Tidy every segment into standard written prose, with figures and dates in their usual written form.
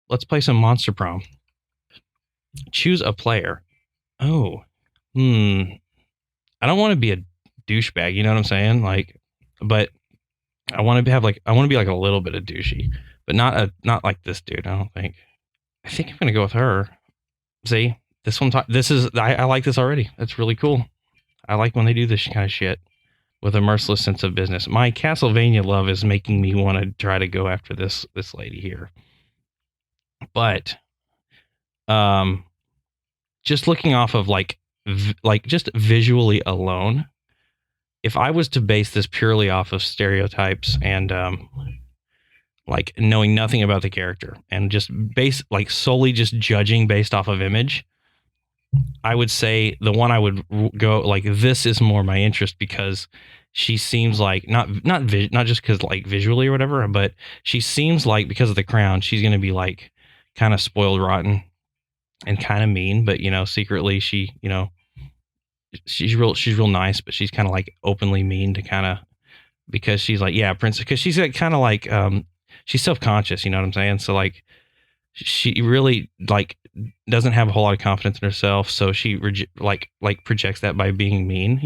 Let's play some Monster Prom. Choose a player. Oh, I don't want to be a douchebag. You know what I'm saying? Like, but I want to have like I want to be like a little bit of douchey, but not like this dude. I don't think. I think I'm gonna go with her. See, this one. This is I like this already. That's really cool. I like when they do this kind of shit with a merciless sense of business. My Castlevania love is making me want to try to go after this lady here. But just looking off of like just visually alone, if I was to base this purely off of stereotypes and like knowing nothing about the character and just like solely just judging based off of image, I would say the one I would go like this is more my interest because she seems like not just because like visually or whatever, but she seems like because of the crown, she's gonna be like kind of spoiled rotten and kind of mean, but secretly she she's real nice, but she's kind of like openly mean to kind of because she's like princess because she's like kind of like she's self-conscious, you know what I'm saying? So like she really like doesn't have a whole lot of confidence in herself, so she like projects that by being mean,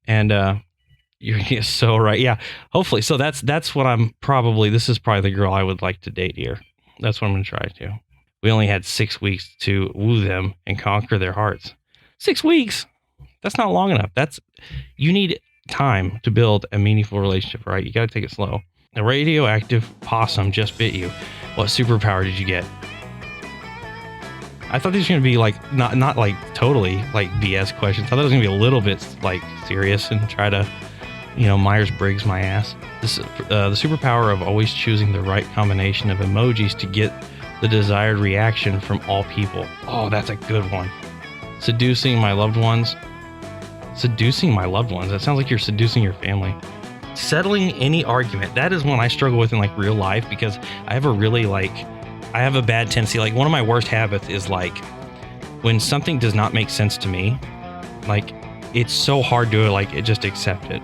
and you're so right. Yeah, hopefully. So that's what I'm probably this is probably the girl I would like to date here. That's what I'm gonna try to. We only had 6 weeks to woo them and conquer their hearts. 6 weeks. That's not long enough. You need time to build a meaningful relationship, right? You got to take it slow. A radioactive possum just bit you. What superpower did you get? I thought these were going to be like not like totally like BS questions. I thought it was going to be a little bit like serious and try to, Myers-Briggs my ass. This the superpower of always choosing the right combination of emojis to get the desired reaction from all people. Oh, that's a good one. Seducing my loved ones. Seducing my loved ones. That sounds like you're seducing your family. Settling any argument. That is one I struggle with in like real life because I have a bad tendency. Like one of my worst habits is like when something does not make sense to me, like it's so hard to like just accept it,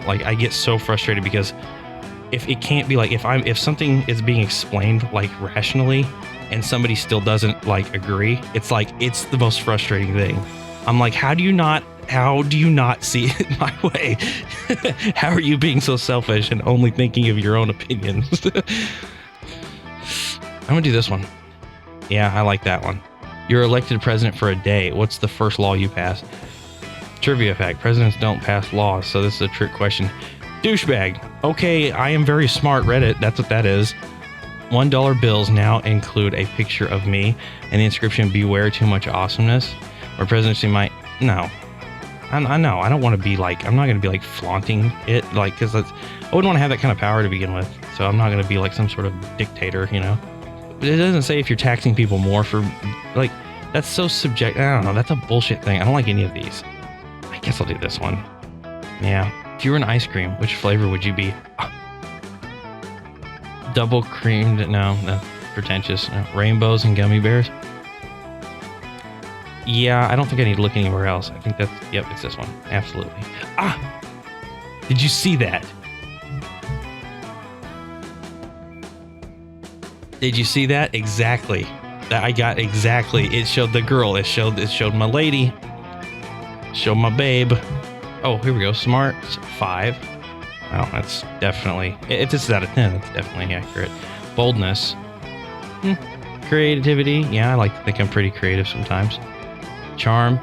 like I get so frustrated because if it can't be like if something is being explained like rationally and somebody still doesn't like agree, it's like it's the most frustrating thing. I'm like, how do you not see it my way? How are you being so selfish and only thinking of your own opinions? I'm gonna do this one. Yeah, I like that one. You're elected president for a day. What's the first law you pass? Trivia fact, presidents don't pass laws, so this is a trick question. Douchebag. Okay, I am very smart, Reddit. That's what that is. $1 bills now include a picture of me and the inscription, beware too much awesomeness. Or presidency might... No. I know. I don't want to be like... I'm not going to be like flaunting it, like, because I wouldn't want to have that kind of power to begin with. So I'm not going to be like some sort of dictator, But it doesn't say if you're taxing people more for... Like, that's so subjective. I don't know. That's a bullshit thing. I don't like any of these. I guess I'll do this one. Yeah. If you were an ice cream, which flavor would you be? Double creamed? No, that's pretentious. No. Rainbows and gummy bears? Yeah, I don't think I need to look anywhere else. I think yep, it's this one. Absolutely. Ah! Did you see that? Did you see that? Exactly. That I got exactly. It showed the girl. It showed my lady. Showed my babe. Oh, here we go. Smart 5. Wow, that's definitely... If this is out of 10, that's definitely accurate. Boldness. Creativity. Yeah, I like to think I'm pretty creative sometimes. Charm.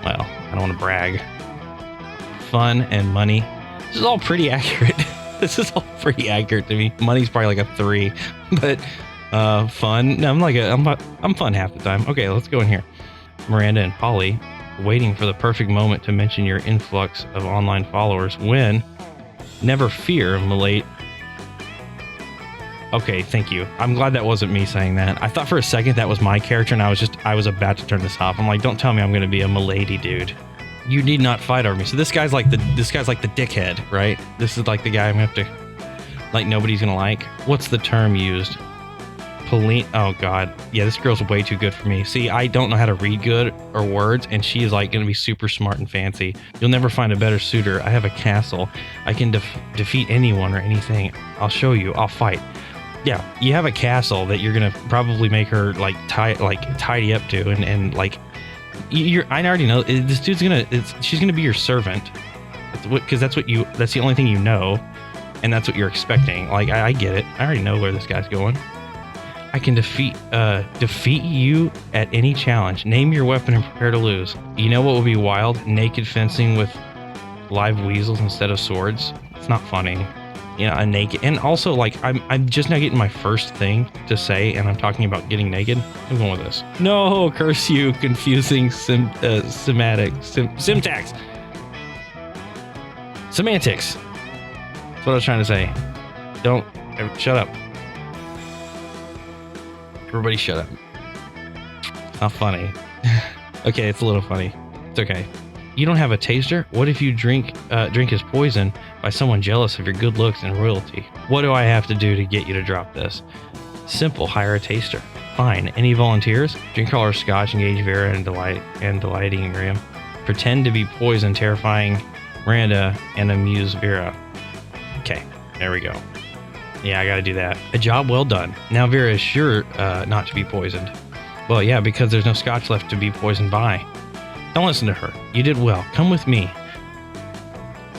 Well, I don't want to brag. Fun and money. This is all pretty accurate. This is all pretty accurate to me. Money's probably like a 3, but fun. No, I'm fun half the time. Okay, let's go in here. Miranda and Polly, waiting for the perfect moment to mention your influx of online followers when never fear, Malate. Okay, thank you. I'm glad that wasn't me saying that. I thought for a second that was my character, and I was about to turn this off. I'm like, don't tell me I'm going to be a milady dude. You need not fight over me. So this guy's like the dickhead, right? This is like the guy I'm going to have to, like, nobody's going to like. What's the term used? Oh God. Yeah, this girl's way too good for me. See, I don't know how to read good or words, and she's like going to be super smart and fancy. You'll never find a better suitor. I have a castle. I can defeat anyone or anything. I'll show you. I'll fight. Yeah, you have a castle that you're gonna probably make her like tidy up to, and like I already know this dude's she's gonna be your servant, because that's the only thing you know, and that's what you're expecting. Like I get it. I already know where this guy's going. I can defeat you at any challenge. Name your weapon and prepare to lose. You know what would be wild? Naked fencing with live weasels instead of swords. It's not funny. You know, a naked, and also like I'm just now getting my first thing to say, and I'm talking about getting naked. I'm going with this. No, curse you, confusing syntax, semantics. That's what I was trying to say. Shut up. Everybody shut up. Not funny. Okay, it's a little funny. It's okay. You don't have a taster? What if you drink his poison by someone jealous of your good looks and royalty? What do I have to do to get you to drop this? Simple, hire a taster. Fine. Any volunteers? Drink all our scotch, engage Vera and delighting Miriam. Pretend to be poison, terrifying Miranda, and amuse Vera. Okay, there we go. Yeah, I gotta do that. A job well done. Now Vera is sure not to be poisoned. Well, yeah, because there's no scotch left to be poisoned by. Don't listen to her. You did well. Come with me.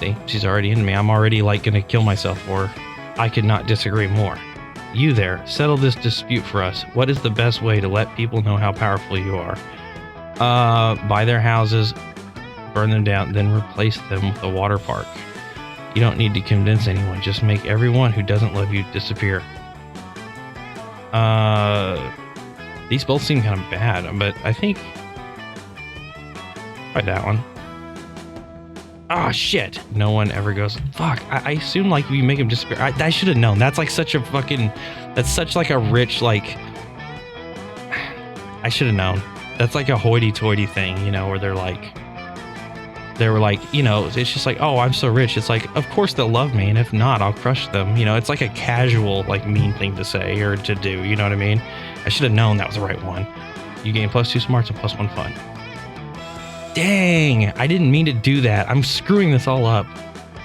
See, she's already into me. I'm already like gonna kill myself for her. I could not disagree more. You there, settle this dispute for us. What is the best way to let people know how powerful you are? Buy their houses, burn them down, then replace them with a water park. You don't need to convince anyone. Just make everyone who doesn't love you disappear. These both seem kind of bad, but I think try that one. Oh shit! No one ever goes. Fuck! I assume like you make him disappear. I should have known. That's like such a fucking. That's such like a rich like. I should have known. That's like a hoity-toity thing, you know, where they were like, you know, it's just like, oh, I'm so rich. It's like, of course they'll love me, and if not, I'll crush them. You know, it's like a casual, like mean thing to say or to do. You know what I mean? I should have known that was the right one. You gain +2 smarts and +1 fun. Dang, I didn't mean to do that. I'm screwing this all up.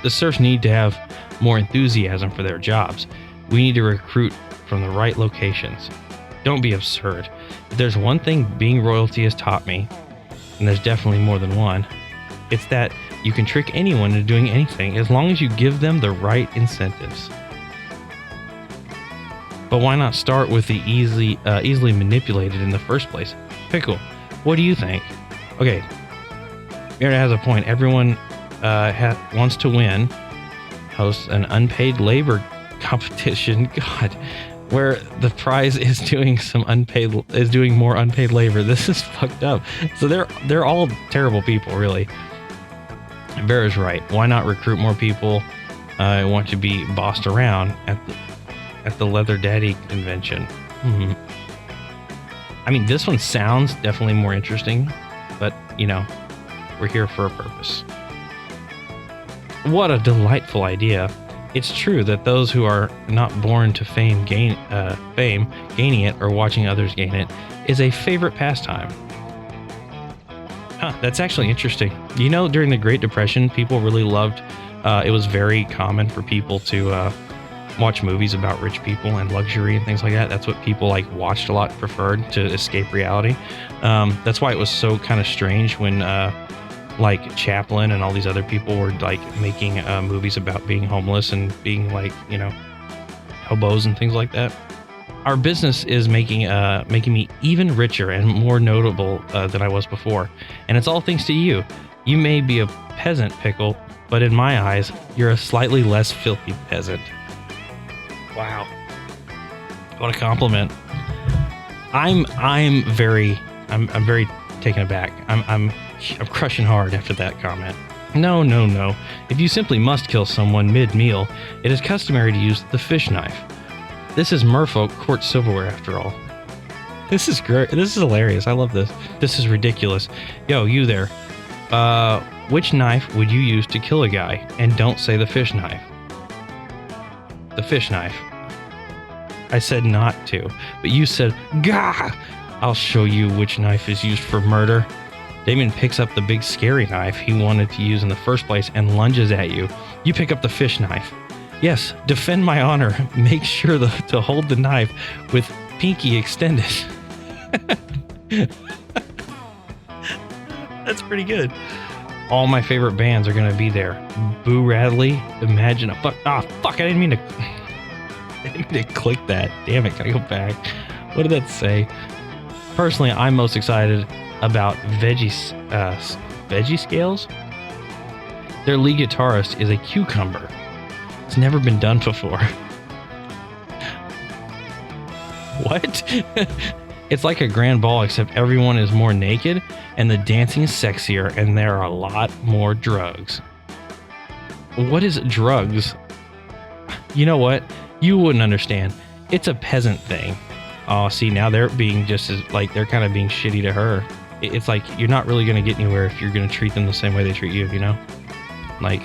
The serfs need to have more enthusiasm for their jobs. We need to recruit from the right locations. Don't be absurd. If there's one thing being royalty has taught me, and there's definitely more than one, it's that you can trick anyone into doing anything as long as you give them the right incentives. But why not start with the easily manipulated in the first place? Pickle, what do you think? Okay, Mira has a point. Everyone wants to win. Hosts an unpaid labor competition. God, where the prize is doing more unpaid labor. This is fucked up. So they're all terrible people, really. Vera's right. Why not recruit more people? I want to be bossed around at the Leather Daddy convention. I mean, this one sounds definitely more interesting, but you know, we're here for a purpose. What a delightful idea. It's true that those who are not born to fame, gaining it or watching others gain it is a favorite pastime. Huh, that's actually interesting. You know, during the Great Depression, people really loved, it was very common for people to watch movies about rich people and luxury and things like that. That's what people like watched a lot, preferred to escape reality. That's why it was so kind of strange when like Chaplin and all these other people were like making movies about being homeless and being like, you know, hobos and things like that. Our business is making me even richer and more notable than I was before. And it's all thanks to you. You may be a peasant, Pickle, but in my eyes, you're a slightly less filthy peasant. Wow. What a compliment. I'm very taken aback. I'm crushing hard after that comment. No. If you simply must kill someone mid-meal, it is customary to use the fish knife. This is merfolk court silverware after all. This is great. This is hilarious. I love this. This is ridiculous. Yo, you there. Which knife would you use to kill a guy? And don't say the fish knife. The fish knife. I said not to, but you said, gah! I'll show you which knife is used for murder. Damon picks up the big scary knife he wanted to use in the first place and lunges at you. You pick up the fish knife. Yes, defend my honor. Make sure to hold the knife with pinky extended. That's pretty good. All my favorite bands are going to be there. Boo Radley, Imagine a fuck. Ah, fuck, I didn't mean to click that. Damn it, gotta go back. What did that say? Personally, I'm most excited about Veggie Scales. Their lead guitarist is a cucumber. It's never been done before. What? It's like a grand ball, except everyone is more naked and the dancing is sexier and there are a lot more drugs. What is drugs? You know what? You wouldn't understand. It's a peasant thing. Oh, see, now they're being just as, like, they're kind of being shitty to her. It's like, you're not really going to get anywhere if you're going to treat them the same way they treat you, you know? Like,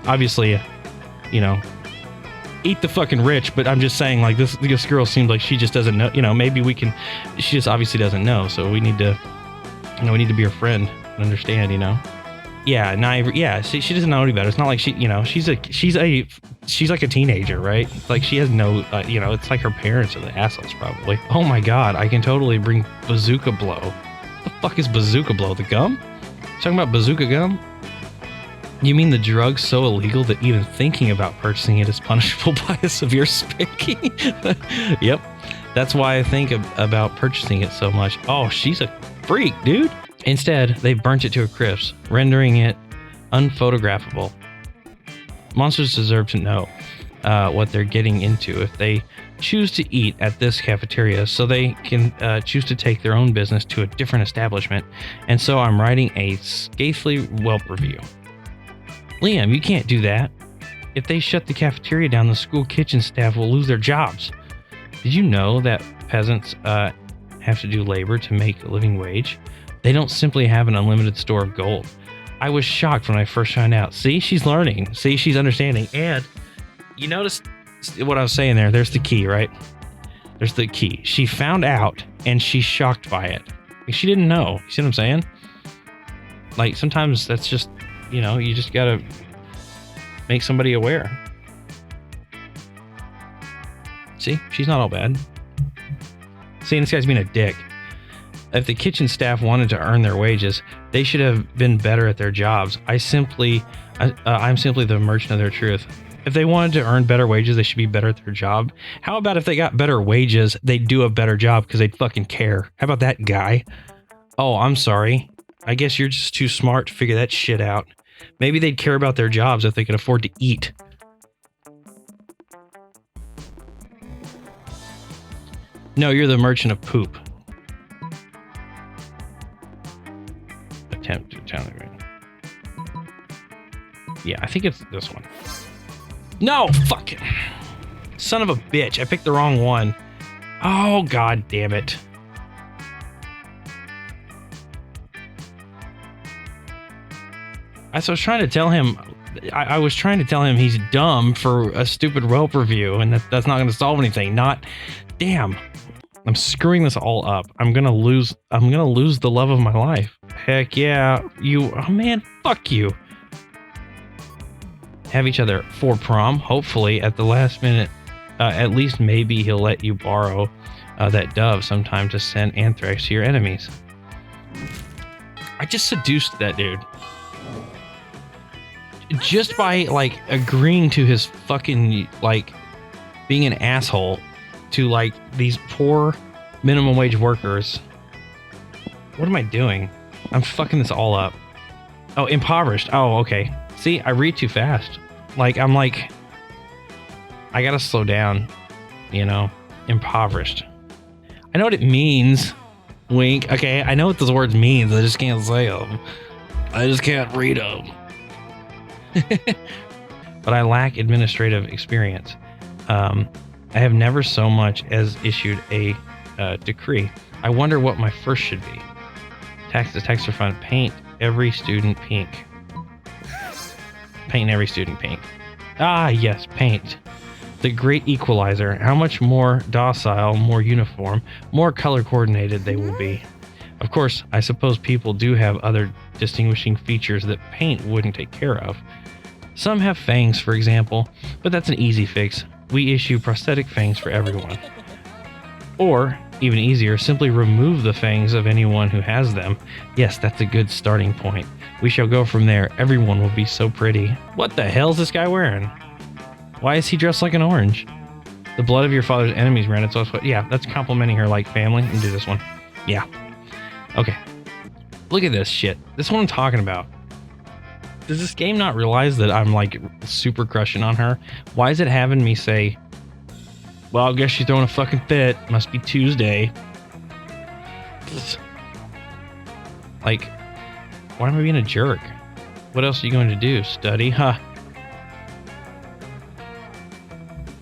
obviously, you know, eat the fucking rich, but I'm just saying, like, this girl seems like she just doesn't know, you know, maybe we can, she just obviously doesn't know, so we need to, you know, we need to be her friend and understand, you know? Yeah, she doesn't know any better. It's not like she, you know, she's like a teenager, right? Like, she has no, you know, it's like her parents are the assholes, probably. Oh my god, I can totally bring Bazooka Blow. What the fuck is Bazooka Blow? The gum? Talking about bazooka gum? You mean the drug's so illegal that even thinking about purchasing it is punishable by a severe spanking? Yep, that's why I think about purchasing it so much. Oh, she's a freak, dude. Instead, they burnt it to a crisp, rendering it unphotographable. Monsters deserve to know what they're getting into if they choose to eat at this cafeteria, so they can choose to take their own business to a different establishment. And so I'm writing a scathing Yelp review. Liam, you can't do that. If they shut the cafeteria down, the school kitchen staff will lose their jobs. Did you know that peasants have to do labor to make a living wage? They don't simply have an unlimited store of gold. I was shocked when I first found out. See, she's learning. See, she's understanding. And you notice what I was saying there. There's the key, right? There's the key. She found out and she's shocked by it. She didn't know. You see what I'm saying? Like, sometimes that's just, you know, you just gotta make somebody aware. See, she's not all bad. See, this guy's being a dick. If the kitchen staff wanted to earn their wages, they should have been better at their jobs. I'm simply the merchant of their truth. If they wanted to earn better wages, they should be better at their job. How about if they got better wages, they'd do a better job because they'd fucking care? How about that, guy? Oh, I'm sorry. I guess you're just too smart to figure that shit out. Maybe they'd care about their jobs if they could afford to eat. No, you're the merchant of poop. Attempt to tell me. Yeah, I think it's this one. No, fuck it. Son of a bitch. I picked the wrong one. Oh, god damn it. I was trying to tell him, I was trying to tell him he's dumb for a stupid Yelp review, and that's not going to solve anything. Damn. I'm screwing this all up. I'm gonna lose the love of my life. Heck yeah. Oh man, fuck you. Have each other for prom. Hopefully at the last minute, at least maybe he'll let you borrow that dove sometime to send anthrax to your enemies. I just seduced that dude. Just by, like, agreeing to his fucking, like, being an asshole to, like, these poor minimum wage workers. What am I doing? I'm fucking this all up. Oh, impoverished. Oh, okay. See, I read too fast. Like, I'm like, I gotta slow down, you know? Impoverished. I know what it means. Wink. Okay, I know what those words mean. I just can't say them. I just can't read them. But I lack administrative experience. I have never so much as issued a decree. I wonder what my first should be. Tax refund. Paint every student pink. Paint every student pink. Ah, yes, paint. The great equalizer. How much more docile, more uniform, more color coordinated they will be. Of course, I suppose people do have other distinguishing features that paint wouldn't take care of. Some have fangs, for example, but that's an easy fix. We issue prosthetic fangs for everyone. Or, even easier, simply remove the fangs of anyone who has them. Yes, that's a good starting point. We shall go from there. Everyone will be so pretty. What the hell is this guy wearing? Why is he dressed like an orange? The blood of your father's enemies ran its own sweat. Yeah, that's complimenting her like family. And do this one. Yeah. Okay. Look at this shit. This is what I'm talking about. Does this game not realize that I'm like super crushing on her? Why is it having me say, well, I guess she's throwing a fucking fit. Must be Tuesday. Like, why am I being a jerk? What else are you going to do? Study? Huh?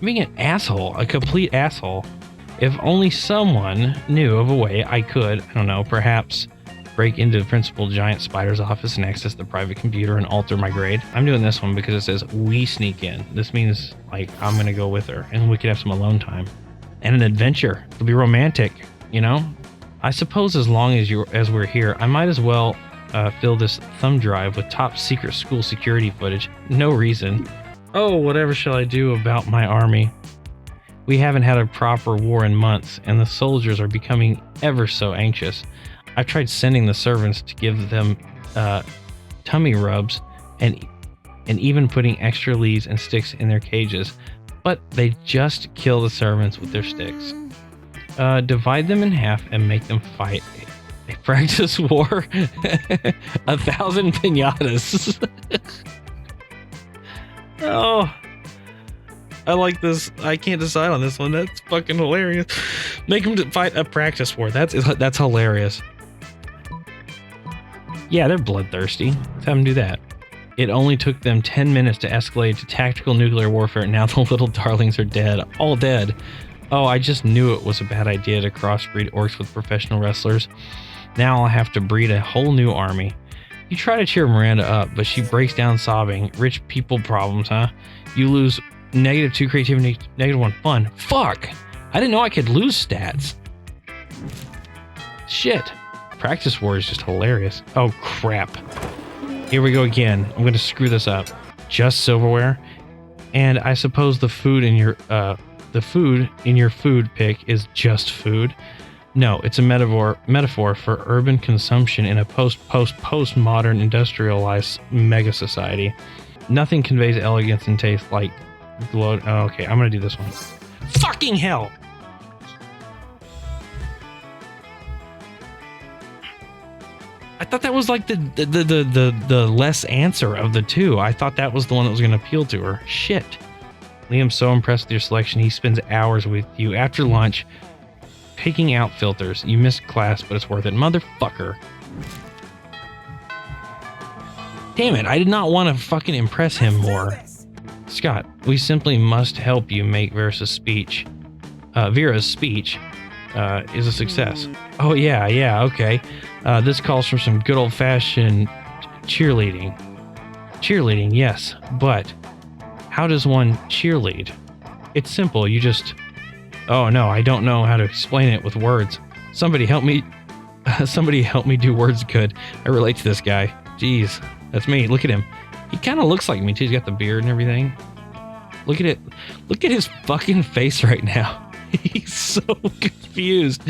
I'm being an asshole. A complete asshole. If only someone knew of a way I could, I don't know, perhaps break into the principal giant spider's office and access the private computer and alter my grade. I'm doing this one because it says we sneak in. This means like I'm gonna go with her and we could have some alone time and an adventure. It'll be romantic, you know. I suppose as long as we're here, I might as well fill this thumb drive with top secret school security footage. No reason. Oh, whatever shall I do about my army? We haven't had a proper war in months, and the soldiers are becoming ever so anxious. I've tried sending the servants to give them tummy rubs and even putting extra leaves and sticks in their cages, but they just kill the servants with their sticks. Divide them in half and make them fight. A practice war? 1,000 piñatas. Oh, I like this. I can't decide on this one. That's fucking hilarious. Make them fight a practice war. That's hilarious. Yeah, they're bloodthirsty. Let's have them do that. It only took them 10 minutes to escalate to tactical nuclear warfare. Now the little darlings are dead. All dead. Oh, I just knew it was a bad idea to crossbreed orcs with professional wrestlers. Now I'll have to breed a whole new army. You try to cheer Miranda up, but she breaks down sobbing. Rich people problems, huh? You lose -2 creativity, -1 fun. Fuck! I didn't know I could lose stats. Shit. Practice war is just hilarious. Oh, crap. Here we go again. I'm going to screw this up. Just silverware. And I suppose the food in your food pick is just food. No, it's a metaphor for urban consumption in a postmodern industrialized mega society. Nothing conveys elegance and taste like glow. Oh, okay, I'm gonna do this one. Fucking hell! I thought that was like the less answer of the two. I thought that was the one that was gonna appeal to her. Shit. Liam's so impressed with your selection, he spends hours with you after lunch picking out filters. You missed class, but it's worth it. Motherfucker. Damn it, I did not want to fucking impress him more. Scott, we simply must help you make Vera's speech is a success. Oh yeah, okay. This calls for some good old-fashioned cheerleading. Cheerleading, yes, but how does one cheerlead? It's simple, you just... Oh no, I don't know how to explain it with words. Somebody help me. Somebody help me do words good. I relate to this guy. Jeez, that's me. Look at him. He kind of looks like me too. He's got the beard and everything. Look at it. Look at his fucking face right now. He's so confused.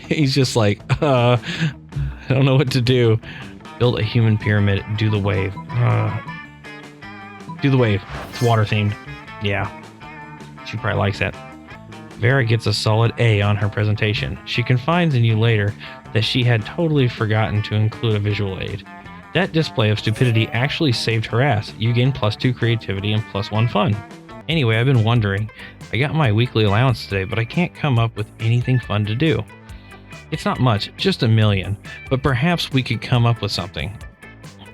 He's just like, I don't know what to do. Build a human pyramid. Do the wave. Do the wave. It's water themed. Yeah. She probably likes that. Vera gets a solid A on her presentation. She confides in you later that she had totally forgotten to include a visual aid. That display of stupidity actually saved her ass. You gain +2 creativity and +1 fun. Anyway, I've been wondering. I got my weekly allowance today, but I can't come up with anything fun to do. It's not much, just $1 million, but perhaps we could come up with something.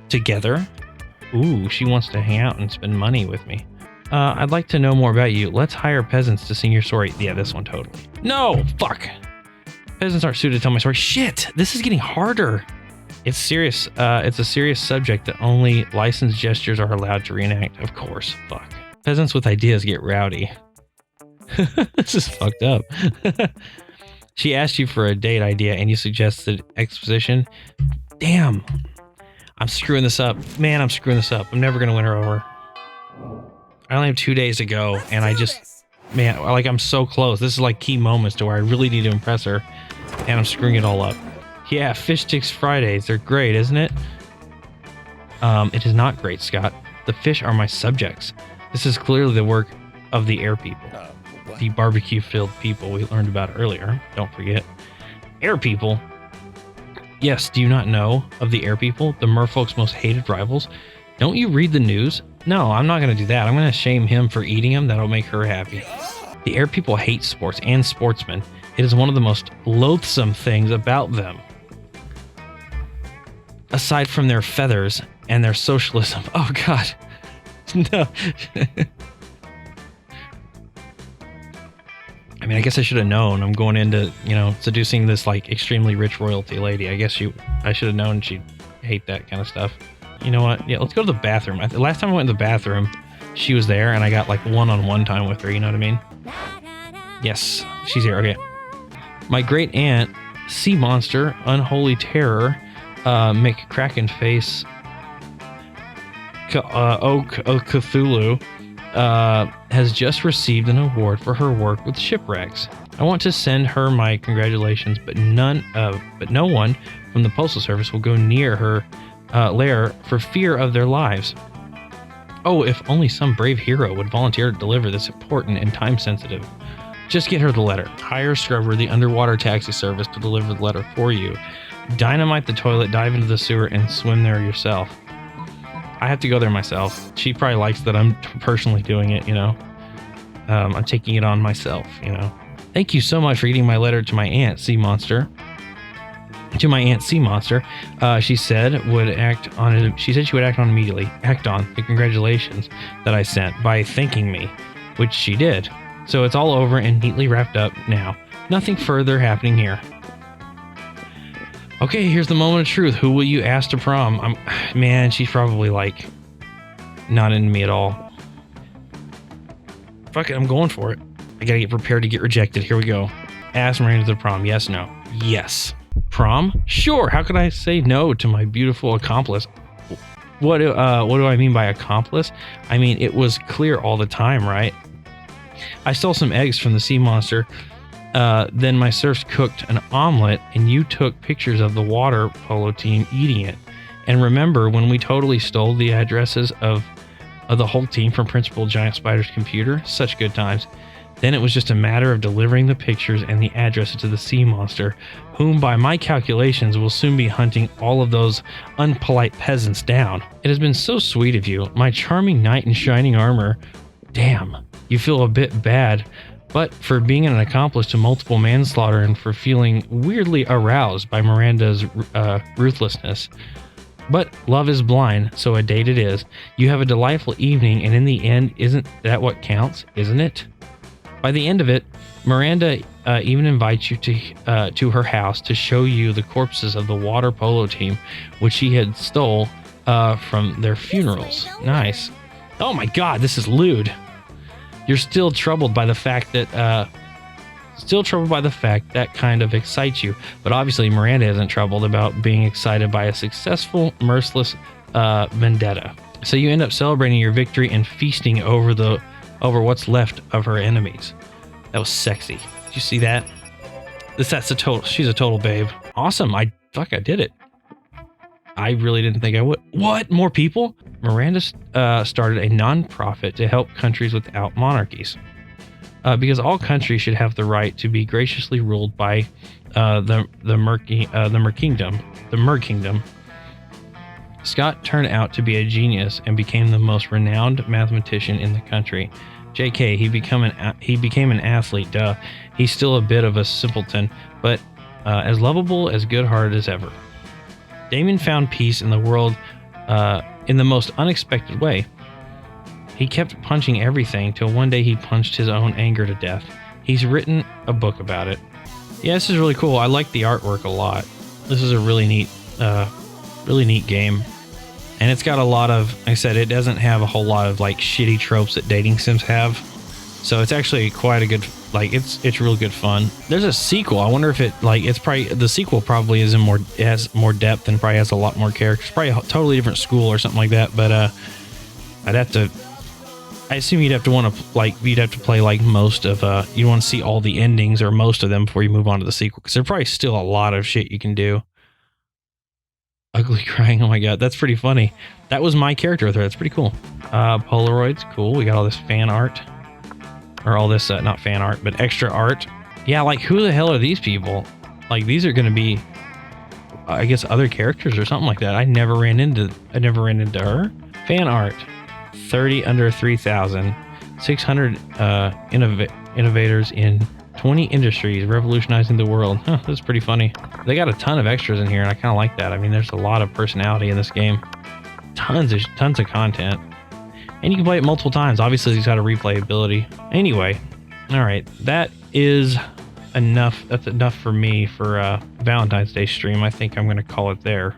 Together? Ooh, she wants to hang out and spend money with me. I'd like to know more about you. Let's hire peasants to sing your story. Yeah, this one totally. No! Fuck! Peasants aren't suited to tell my story. Shit! This is getting harder. It's serious. It's a serious subject that only licensed gestures are allowed to reenact. Of course. Fuck. Peasants with ideas get rowdy. This is fucked up. She asked you for a date idea and you suggested exposition. Damn. I'm screwing this up. Man, I'm screwing this up. I'm never going to win her over. I only have 2 days to go, and I just... Man, like, I'm so close. This is like key moments to where I really need to impress her, and I'm screwing it all up. Yeah, Fish Sticks Fridays. They're great, isn't it? It is not great, Scott. The fish are my subjects. This is clearly the work of the air people. The barbecue-filled people we learned about earlier. Don't forget. Air people? Yes, do you not know of the air people? The merfolk's most hated rivals? Don't you read the news? No, I'm not going to do that. I'm going to shame him for eating them. That'll make her happy. The air people hate sports and sportsmen. It is one of the most loathsome things about them. Aside from their feathers and their socialism. Oh, God. No. I mean, I guess I should have known. I'm going into, you know, seducing this, like, extremely rich royalty lady. I guess I should have known she'd hate that kind of stuff. You know what? Yeah, let's go to the bathroom. Last time I went to the bathroom, she was there, and I got, like, one-on-one time with her, you know what I mean? Yes, she's here. Okay. My great aunt, sea monster, unholy terror, McCracken face, Cthulhu, has just received an award for her work with shipwrecks. I want to send her my congratulations, but no one from the Postal Service will go near her lair for fear of their lives. Oh, if only some brave hero would volunteer to deliver this important and time-sensitive. Just get her the letter. Hire Scrubber, the underwater taxi service, to deliver the letter for you. Dynamite the toilet, dive into the sewer, and swim there yourself. I have to go there myself. She probably likes that I'm personally doing it, you know. I'm taking it on myself, you know. Thank you so much for reading my letter to my aunt, Sea Monster. To my aunt, Sea Monster, she said would act on it. She said she would act on immediately. Act on the congratulations that I sent by thanking me, which she did. So it's all over and neatly wrapped up now. Nothing further happening here. Okay, here's the moment of truth. Who will you ask to prom? Man, she's probably like not into me at all. Fuck it, I'm going for it. I gotta get prepared to get rejected. Here we go. Ask Miranda to the prom. Yes, no. Yes. Prom? Sure. How could I say no to my beautiful accomplice? What do I mean by accomplice? I mean, it was clear all the time, right? I stole some eggs from the sea monster. Then my serfs cooked an omelet, and you took pictures of the water polo team eating it. And remember when we totally stole the addresses of the whole team from Principal Giant Spider's computer? Such good times. Then it was just a matter of delivering the pictures and the addresses to the sea monster, whom by my calculations will soon be hunting all of those unpolite peasants down. It has been so sweet of you, my charming knight in shining armor. Damn, you feel a bit bad, but for being an accomplice to multiple manslaughter and for feeling weirdly aroused by Miranda's ruthlessness. But love is blind, so a date it is. You have a delightful evening, and in the end, isn't that what counts, isn't it? By the end of it, Miranda even invites you to her house to show you the corpses of the water polo team, which she had stole from their funerals. Nice. Oh my God, this is lewd. You're still troubled by the fact that kind of excites you, but obviously Miranda isn't troubled about being excited by a successful, merciless vendetta. So you end up celebrating your victory and feasting over what's left of her enemies. That was sexy. Did you see that? She's a total babe. Awesome. I did it. I really didn't think I would. What? More people? Miranda started a non-profit to help countries without monarchies. Because all countries should have the right to be graciously ruled by the Mer Kingdom. Scott turned out to be a genius and became the most renowned mathematician in the country. JK, he became an athlete, duh. He's still a bit of a simpleton, but as lovable, as good-hearted as ever. Damien found peace in the world in the most unexpected way. He kept punching everything till one day he punched his own anger to death. He's written a book about it. Yeah, this is really cool. I like the artwork a lot. This is a really neat game. And it's got a lot of, like I said, it doesn't have a whole lot of like shitty tropes that dating sims have. So it's actually quite a good Like it's real good fun. There's a sequel. I wonder if it like it's probably the sequel probably is in more, it has more depth and probably has a lot more characters. Probably a totally different school or something like that. But I'd have to. I assume you'd have to want to like you'd have to play like most of you want to see all the endings or most of them before you move on to the sequel, because there's probably still a lot of shit you can do. Ugly crying. Oh my god, that's pretty funny. That was my character with her. That's pretty cool. Polaroids, cool. We got all this fan art. Or all this, not fan art, but extra art. Yeah, like who the hell are these people? Like these are gonna be, I guess, other characters or something like that. I never ran into her. Fan art, 30 under 3,000, 600 innovators in 20 industries revolutionizing the world. Huh, that's pretty funny. They got a ton of extras in here, and I kind of like that. I mean, there's a lot of personality in this game. Tons of content. And you can play it multiple times. Obviously, it's got a replayability. Anyway, all right, that is enough. That's enough for me for Valentine's Day stream. I think I'm going to call it there.